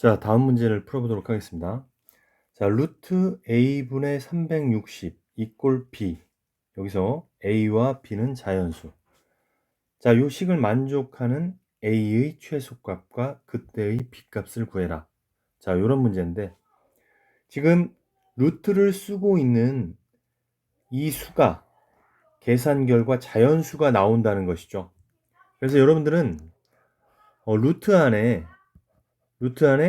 자, 다음 문제를 풀어보도록 하겠습니다. 자, 루트 a분의 360 이꼴 b. 여기서 a와 b는 자연수. 자, 요 식을 만족하는 a의 최소값과 그때의 b값을 구해라. 자, 요런 문제인데 지금 루트를 쓰고 있는 이 수가 계산 결과 자연수가 나온다는 것이죠. 그래서 여러분들은 루트 안에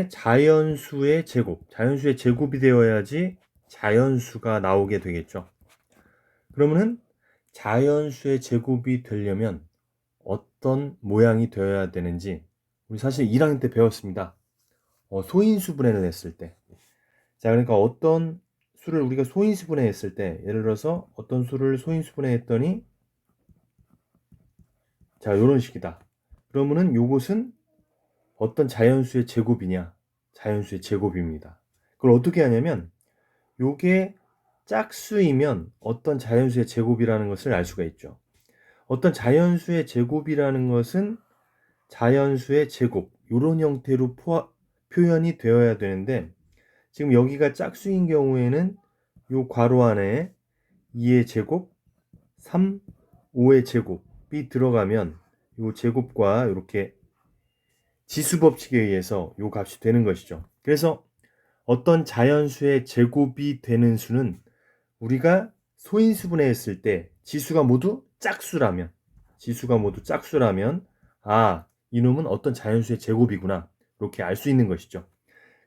자연수의 제곱이 되어야지 자연수가 나오게 되겠죠. 그러면은 자연수의 제곱이 되려면 어떤 모양이 되어야 되는지 우리 사실 1학년 때 배웠습니다. 소인수분해를 했을 때. 자, 그러니까 어떤 수를 우리가 소인수분해 했을 때, 예를 들어서 어떤 수를 소인수분해 했더니 자, 요런 식이다. 그러면은 요것은 어떤 자연수의 제곱이냐? 자연수의 제곱입니다. 그걸 어떻게 하냐면 요게 짝수이면 어떤 자연수의 제곱이라는 것을 알 수가 있죠. 어떤 자연수의 제곱이라는 것은 자연수의 제곱 요런 형태로 표현이 되어야 되는데 지금 여기가 짝수인 경우에는 요 괄호 안에 2의 제곱, 3, 5의 제곱이 들어가면 요 제곱과 이렇게 지수법칙에 의해서 요 값이 되는 것이죠. 그래서 어떤 자연수의 제곱이 되는 수는 우리가 소인수분해 했을 때 지수가 모두 짝수라면 이놈은 어떤 자연수의 제곱이구나 이렇게 알 수 있는 것이죠.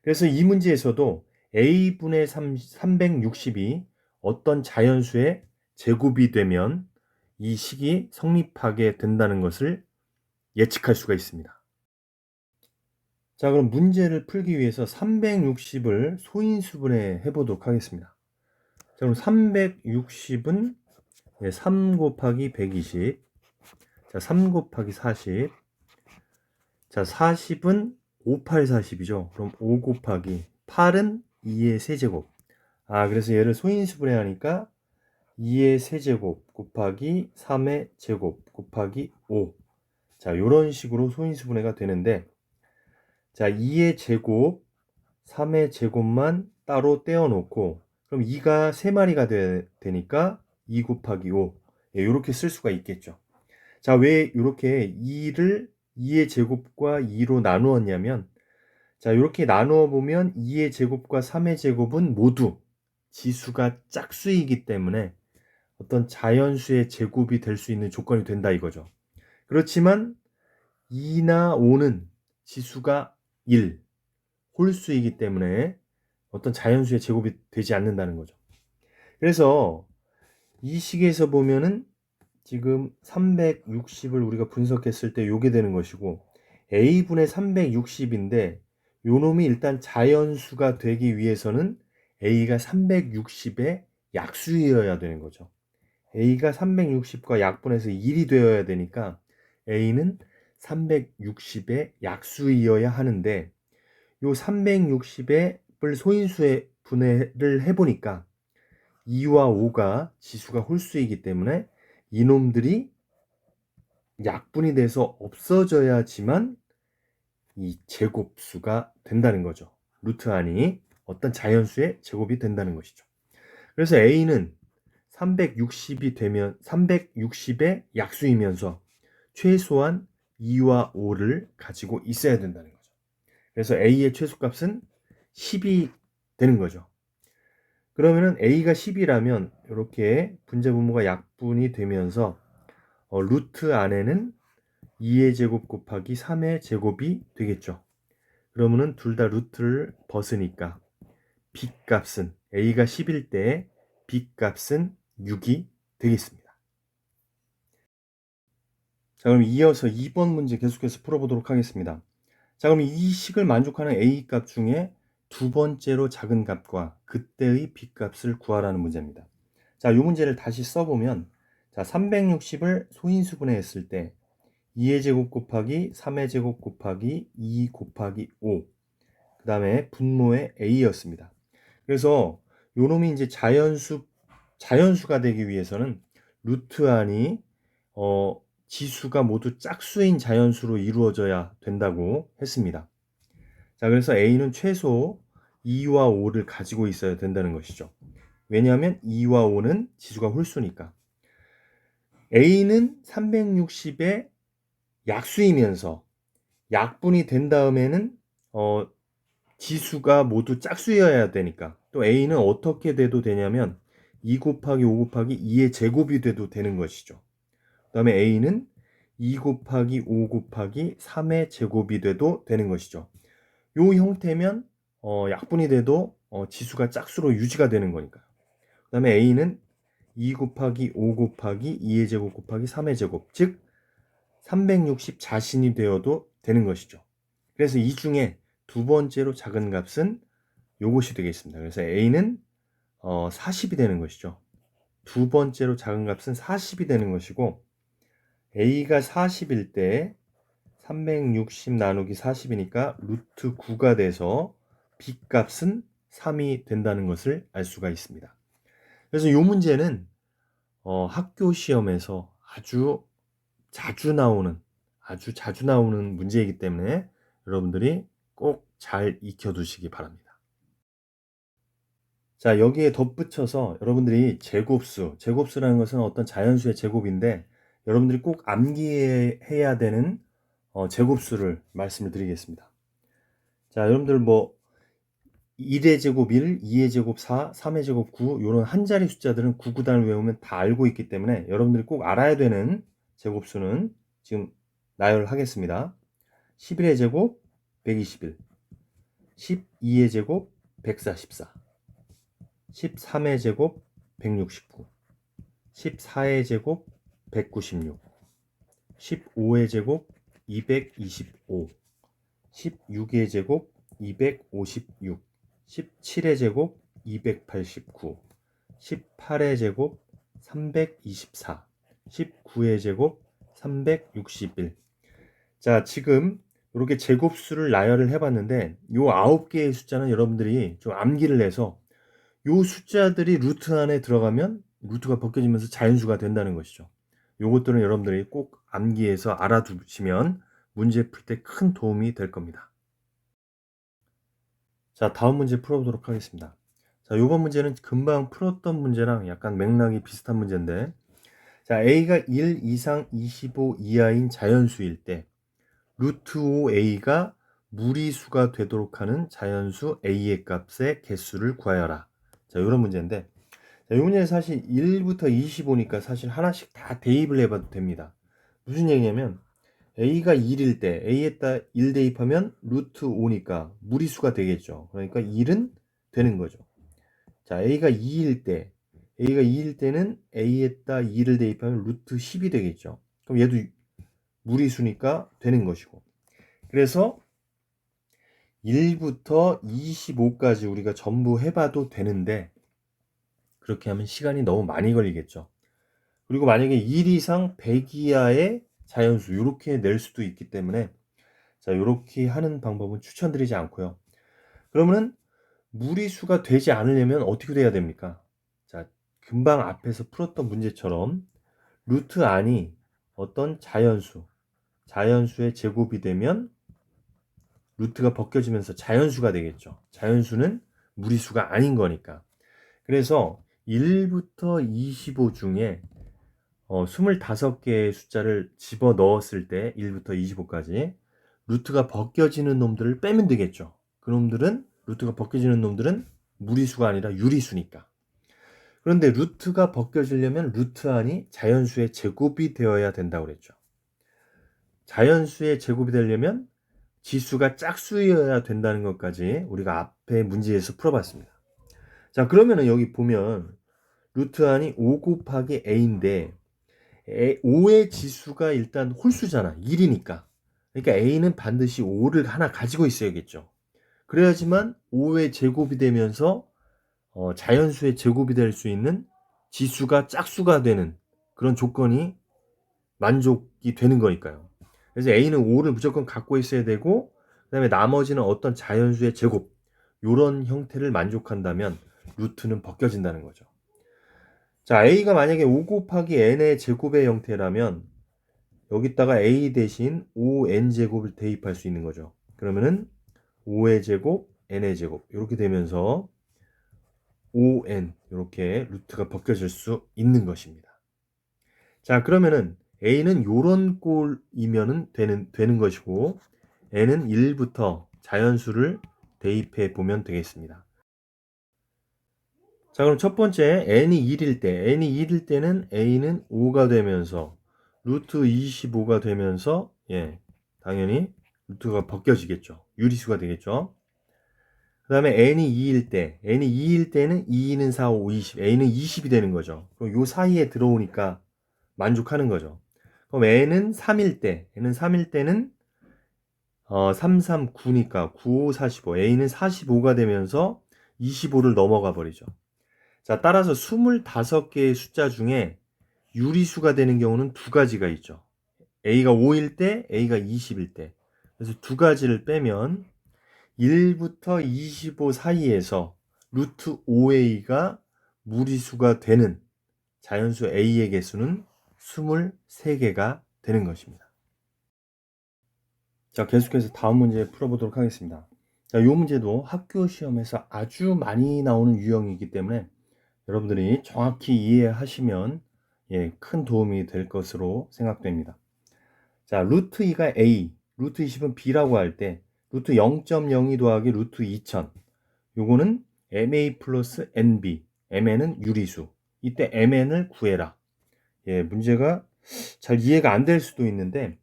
그래서 이 문제에서도 a분의 360이 어떤 자연수의 제곱이 되면 이 식이 성립하게 된다는 것을 예측할 수가 있습니다. 자, 그럼 문제를 풀기 위해서 360을 소인수분해 해보도록 하겠습니다. 자, 그럼 360은 3 곱하기 120, 자, 3 곱하기 40, 자, 40은 5, 8, 40이죠. 그럼 5 곱하기 8은 2의 세제곱. 그래서 얘를 소인수분해 하니까 2의 세제곱 곱하기 3의 제곱 곱하기 5. 자, 요런 식으로 소인수분해가 되는데, 자, 2의 제곱, 3의 제곱만 따로 떼어놓고, 그럼 2가 3마리가 되니까 2 곱하기 5. 이렇게 쓸 수가 있겠죠. 자, 왜 이렇게 2의 제곱과 2로 나누었냐면, 자, 이렇게 나누어 보면 2의 제곱과 3의 제곱은 모두 지수가 짝수이기 때문에 어떤 자연수의 제곱이 될 수 있는 조건이 된다 이거죠. 그렇지만 2나 5는 지수가 1, 홀수이기 때문에 어떤 자연수의 제곱이 되지 않는다는 거죠. 그래서 이 식에서 보면은 지금 360을 우리가 분석했을 때 요게 되는 것이고 a분의 360인데 요놈이 일단 자연수가 되기 위해서는 a가 360의 약수이어야 되는 거죠. a가 360과 약분해서 1이 되어야 되니까 a는 360의 약수이어야 하는데 요 360의 소인수의 분해를 해보니까 2와 5가 지수가 홀수이기 때문에 이놈들이 약분이 돼서 없어져야지만 이 제곱수가 된다는 거죠. 루트 안이 어떤 자연수의 제곱이 된다는 것이죠. 그래서 a는 360의 약수이면서 최소한 2와 5를 가지고 있어야 된다는 거죠. 그래서 a의 최소값은 10이 되는 거죠. 그러면은 a가 10이라면 이렇게 분자분모가 약분이 되면서 루트 안에는 2의 제곱 곱하기 3의 제곱이 되겠죠. 그러면은 둘 다 루트를 벗으니까 b값은 a가 10일 때 b값은 6이 되겠습니다. 자, 그럼 이어서 2번 문제 계속해서 풀어보도록 하겠습니다. 자, 그럼 이 식을 만족하는 a 값 중에 두 번째로 작은 값과 그때의 b값을 구하라는 문제입니다. 자, 이 문제를 다시 써보면 자, 360을 소인수분해 했을 때 2의 제곱 곱하기 3의 제곱 곱하기 2 곱하기 5 그 다음에 분모의 a였습니다. 그래서 요놈이 이제 자연수가 되기 위해서는 루트 안이 지수가 모두 짝수인 자연수로 이루어져야 된다고 했습니다. 자, 그래서 A는 최소 2와 5를 가지고 있어야 된다는 것이죠. 왜냐하면 2와 5는 지수가 홀수니까. A는 360의 약수이면서 약분이 된 다음에는 지수가 모두 짝수여야 되니까, 또 A는 어떻게 돼도 되냐면 2 곱하기 5 곱하기 2의 제곱이 돼도 되는 것이죠. 그 다음에 A는 2 곱하기 5 곱하기 3의 제곱이 돼도 되는 것이죠. 요 형태면 약분이 돼도 지수가 짝수로 유지가 되는 거니까. 그 다음에 A는 2 곱하기 5 곱하기 2의 제곱 곱하기 3의 제곱, 즉 360 자신이 되어도 되는 것이죠. 그래서 이 중에 두 번째로 작은 값은 요것이 되겠습니다. 그래서 A는 40이 되는 것이죠. 두 번째로 작은 값은 40이 되는 것이고, A가 40일 때 360 나누기 40이니까 루트 9가 돼서 B값은 3이 된다는 것을 알 수가 있습니다. 그래서 이 문제는 학교 시험에서 아주 자주 나오는 문제이기 때문에 여러분들이 꼭 잘 익혀두시기 바랍니다. 자, 여기에 덧붙여서 여러분들이 제곱수라는 것은 어떤 자연수의 제곱인데, 여러분들이 꼭 암기해야 되는 제곱수를 말씀을 드리겠습니다. 자, 여러분들 1의 제곱 1, 2의 제곱 4, 3의 제곱 9, 이런 한 자리 숫자들은 9구단을 외우면 다 알고 있기 때문에 여러분들이 꼭 알아야 되는 제곱수는 지금 나열하겠습니다. 11의 제곱 121, 12의 제곱 144, 13의 제곱 169, 14의 제곱 196, 15의 제곱 225, 16의 제곱 256, 17의 제곱 289, 18의 제곱 324, 19의 제곱 361. 자, 지금 이렇게 제곱수를 나열을 해봤는데, 요 9개의 숫자는 여러분들이 좀 암기를 해서 요 숫자들이 루트 안에 들어가면 루트가 벗겨지면서 자연수가 된다는 것이죠. 요것들은 여러분들이 꼭 암기해서 알아두시면 문제 풀 때 큰 도움이 될 겁니다. 자, 다음 문제 풀어보도록 하겠습니다. 자, 요번 문제는 금방 풀었던 문제랑 약간 맥락이 비슷한 문제인데, 자, A가 1 이상 25 이하인 자연수일 때 루트 5A가 무리수가 되도록 하는 자연수 A의 값의 개수를 구하여라. 자, 요런 문제인데, 자, 이 문제는 사실 1부터 25니까 사실 하나씩 다 대입을 해봐도 됩니다. 무슨 얘기냐면 A가 1일 때 A에다 1 대입하면 루트 5니까 무리수가 되겠죠. 그러니까 1은 되는 거죠. 자, A가 2일 때는 A에다 2를 대입하면 루트 10이 되겠죠. 그럼 얘도 무리수니까 되는 것이고. 그래서 1부터 25까지 우리가 전부 해봐도 되는데, 그렇게 하면 시간이 너무 많이 걸리겠죠. 그리고 만약에 1 이상 100 이하의 자연수 이렇게 낼 수도 있기 때문에, 자, 이렇게 하는 방법은 추천드리지 않고요. 그러면은 무리수가 되지 않으려면 어떻게 돼야 됩니까? 자, 금방 앞에서 풀었던 문제처럼 루트 안이 어떤 자연수의 제곱이 되면 루트가 벗겨지면서 자연수가 되겠죠. 자연수는 무리수가 아닌 거니까. 그래서 1부터 25 중에 25개의 숫자를 집어 넣었을 때 1부터 25까지 루트가 벗겨지는 놈들을 빼면 되겠죠. 루트가 벗겨지는 놈들은 무리수가 아니라 유리수니까. 그런데 루트가 벗겨지려면 루트 안이 자연수의 제곱이 되어야 된다고 그랬죠. 자연수의 제곱이 되려면 지수가 짝수여야 된다는 것까지 우리가 앞에 문제에서 풀어봤습니다. 자, 그러면은 여기 보면 루트 안이 5 곱하기 a인데 5의 지수가 일단 홀수잖아. 1이니까. 그러니까 a는 반드시 5를 하나 가지고 있어야겠죠. 그래야지만 5의 제곱이 되면서 자연수의 제곱이 될 수 있는 지수가 짝수가 되는 그런 조건이 만족이 되는 거니까요. 그래서 a는 5를 무조건 갖고 있어야 되고, 그 다음에 나머지는 어떤 자연수의 제곱, 요런 형태를 만족한다면 루트는 벗겨진다는 거죠. 자, a가 만약에 5 곱하기 n의 제곱의 형태라면 여기다가 a 대신 5n제곱을 대입할 수 있는 거죠. 그러면은 5의 제곱, n의 제곱 이렇게 되면서 5n 이렇게 루트가 벗겨질 수 있는 것입니다. 자, 그러면은 a는 요런 꼴이면은 되는 것이고 n은 1부터 자연수를 대입해 보면 되겠습니다. 자, 그럼 첫 번째 n이 1일 때는 a는 5가 되면서 루트 25가 되면서 당연히 루트가 벗겨지겠죠. 유리수가 되겠죠. 그 다음에 n이 2일 때는 2는 4, 5, 20, a는 20이 되는 거죠. 그럼 요 사이에 들어오니까 만족하는 거죠. 그럼 n은 3일 때는 3, 3, 9니까 9, 5, 45, a는 45가 되면서 25를 넘어가 버리죠. 자, 따라서 25개의 숫자 중에 유리수가 되는 경우는 두 가지가 있죠. a가 5일 때, a가 20일 때. 그래서 두 가지를 빼면 1부터 25 사이에서 루트 5a가 무리수가 되는 자연수 a의 개수는 23개가 되는 것입니다. 자, 계속해서 다음 문제 풀어보도록 하겠습니다. 자, 이 문제도 학교 시험에서 아주 많이 나오는 유형이기 때문에 여러분들이 정확히 이해하시면 큰 도움이 될 것으로 생각됩니다. 자, 루트 2가 a, 루트 20은 b라고 할 때 루트 0.02 더하기 루트 2000 요거는 ma 플러스 nb, mn은 유리수. 이때 mn을 구해라. 문제가 잘 이해가 안 될 수도 있는데,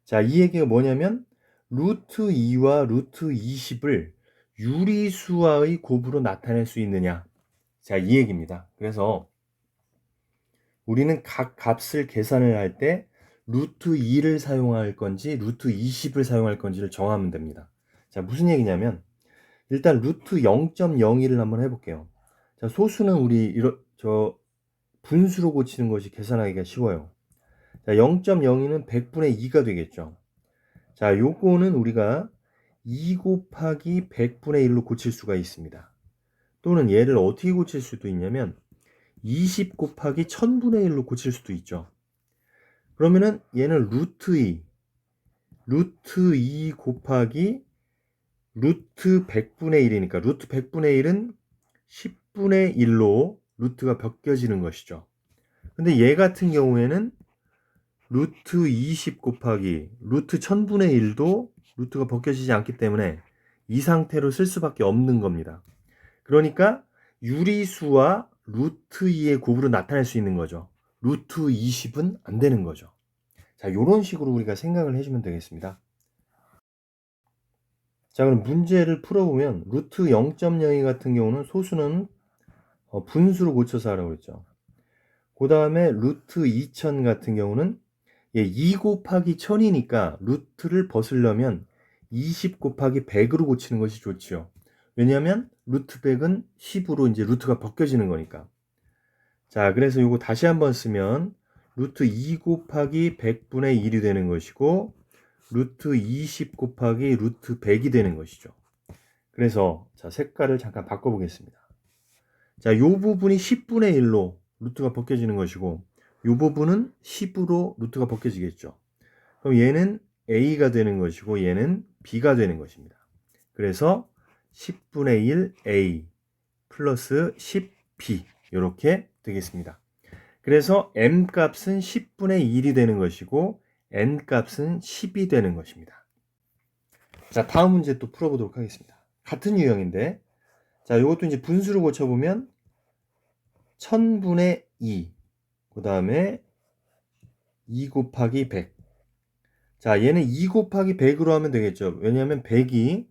자, 이 얘기가 뭐냐면 루트 2와 루트 20을 유리수와의 곱으로 나타낼 수 있느냐. 자, 이 얘기입니다. 그래서 우리는 각 값을 계산을 할 때 루트 2를 사용할 건지 루트 20을 사용할 건지를 정하면 됩니다. 자, 무슨 얘기냐면 일단 루트 0.01을 한번 해볼게요. 자, 소수는 우리 분수로 고치는 것이 계산하기가 쉬워요. 자, 0.02는 100분의 2가 되겠죠. 자, 요거는 우리가 2 곱하기 100분의 1로 고칠 수가 있습니다. 또는 얘를 어떻게 고칠 수도 있냐면 20 곱하기 1000분의 1로 고칠 수도 있죠. 그러면은 얘는 루트 2 곱하기 루트 100분의 1이니까 루트 100분의 1은 10분의 1로 루트가 벗겨지는 것이죠. 근데 얘 같은 경우에는 루트 20 곱하기 루트 1000분의 1도 루트가 벗겨지지 않기 때문에 이 상태로 쓸 수밖에 없는 겁니다. 그러니까 유리수와 루트 2의 곱으로 나타낼 수 있는 거죠. 루트 20은 안 되는 거죠. 자, 이런 식으로 우리가 생각을 해주면 되겠습니다. 자, 그럼 문제를 풀어보면 루트 0.02 같은 경우는 소수는 분수로 고쳐서 하라고 했죠. 그 다음에 루트 2000 같은 경우는 2 곱하기 1000이니까 루트를 벗으려면 20 곱하기 100으로 고치는 것이 좋지요. 왜냐하면 루트 100은 10으로 이제 루트가 벗겨지는 거니까. 자, 그래서 이거 다시 한번 쓰면 루트 2 곱하기 100분의 1이 되는 것이고 루트 20 곱하기 루트 100이 되는 것이죠. 그래서 자, 색깔을 잠깐 바꿔보겠습니다. 자, 요 부분이 10분의 1로 루트가 벗겨지는 것이고 요 부분은 10으로 루트가 벗겨지겠죠. 그럼 얘는 a가 되는 것이고 얘는 b가 되는 것입니다. 그래서 10분의 1 a 플러스 10b 이렇게 되겠습니다. 그래서 m 값은 10분의 1이 되는 것이고 n 값은 10이 되는 것입니다. 자, 다음 문제 또 풀어보도록 하겠습니다. 같은 유형인데 자, 이것도 이제 분수로 고쳐보면 1000분의 2 그 다음에 2 곱하기 100. 자, 얘는 2 곱하기 100으로 하면 되겠죠. 왜냐하면 100이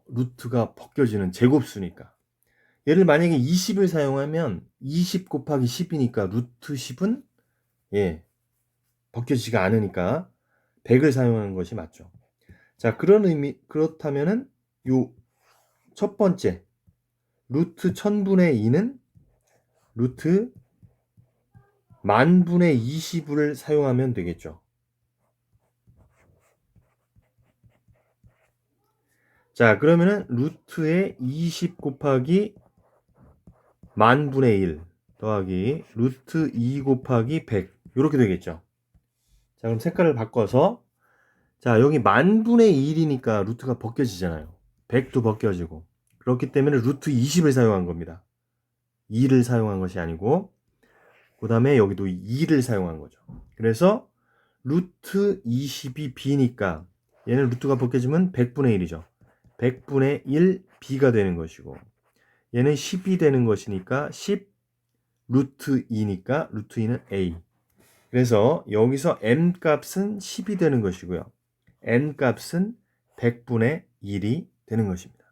루트가 벗겨지는 제곱수니까. 얘를 만약에 20을 사용하면 20 곱하기 10이니까 루트 10은 벗겨지지가 않으니까 100을 사용하는 것이 맞죠. 자, 그렇다면은 요 첫 번째 루트 1000분의 2는 루트 10,000분의 20을 사용하면 되겠죠. 자, 그러면은 루트에 20 곱하기 10,000분의 1 더하기 루트 2 곱하기 100 이렇게 되겠죠. 자, 그럼 색깔을 바꿔서 자, 여기 10,000분의 1이니까 루트가 벗겨지잖아요. 100도 벗겨지고. 그렇기 때문에 루트 20을 사용한 겁니다. 2를 사용한 것이 아니고, 그 다음에 여기도 2를 사용한 거죠. 그래서 루트 20이 b니까 얘는 루트가 벗겨지면 100분의 1이죠. 100분의 1 b가 되는 것이고, 얘는 10이 되는 것이니까 10 루트 2니까 루트 2는 a. 그래서 여기서 m 값은 10이 되는 것이고요. n 값은 100분의 1이 되는 것입니다.